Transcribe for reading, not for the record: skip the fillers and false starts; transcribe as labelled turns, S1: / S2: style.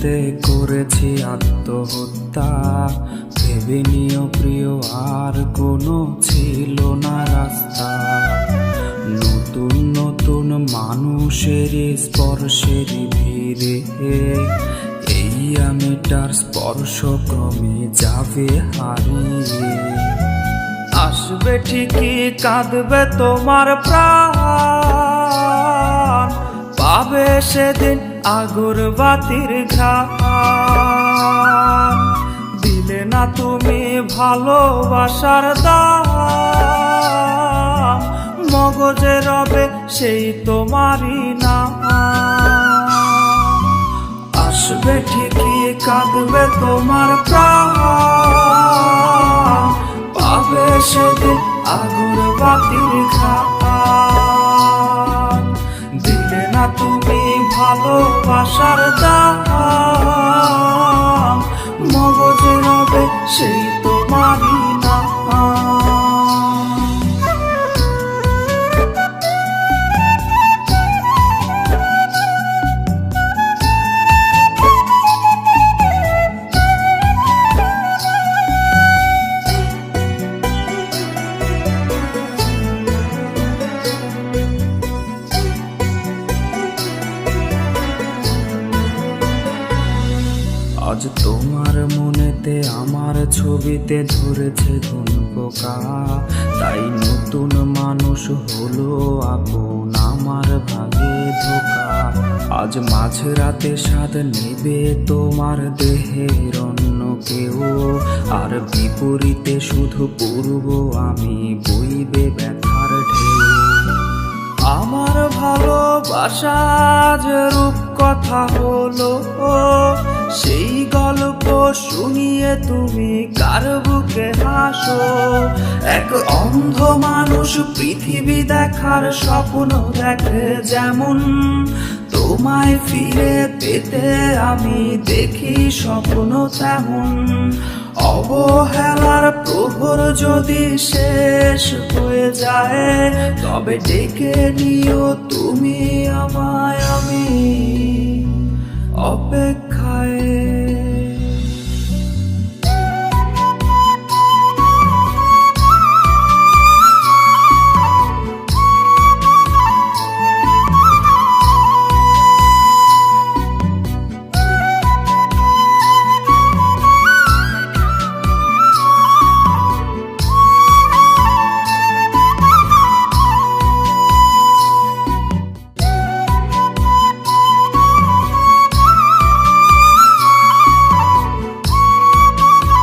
S1: মনেতে করেছি আত্মহত্যা, ভেবে নিও প্রিয় আর কোনো ছিল না রাস্তা। নতুন নতুন মানুষের স্পর্শের ভিড়ে এই আমিটার স্পর্শ ক্রমে যাবে হারিয়ে। আসবে ঠিকই কাঁদবে তোমার প্রাণ, পাবে সেদিন আগরবাতির ঘ্রাণ। দিলে না তুমি ভালোবাসার দাম, মগজে রবে সেই তোমারই নাম। আসবে ঠিকই কাঁদবে তোমার প্রাণ, পাবে সেদিন আগরবাতির ঘ্রাণ। দিলে না তুমি ভালোবাসার দাম, মগজে রবে সেই তোমারই নাম। আজ তোমার মনেতে আমার ছবিতে ধরেছে কোন পোকা, তাই নতুন মানুষ হলো আপন আমার ভাগে ধোকা। আজ মাঝরাতে স্বাদ নেবে তোমার দেহের অন্য কেউ, আর বিপরীতে শুধু পূর্ব আমি বইবে ব্যথার ঢেউ। আমার ভালোবাসা যে রূপ কথা হলো, সেই গল্প শুনিয়ে তুমি কার বুকে হাসো। এক অন্ধ মানুষ পৃথিবী দেখার স্বপ্ন দেখে যেমন, তোমায় ফিরে পেতে আমি দেখি স্বপ্ন তেমন। অবহেলার প্রহর যদি শেষ হয়ে যায়, তবে ডেকে নিও তুমি আমায়, আমি অপেক্ষায়।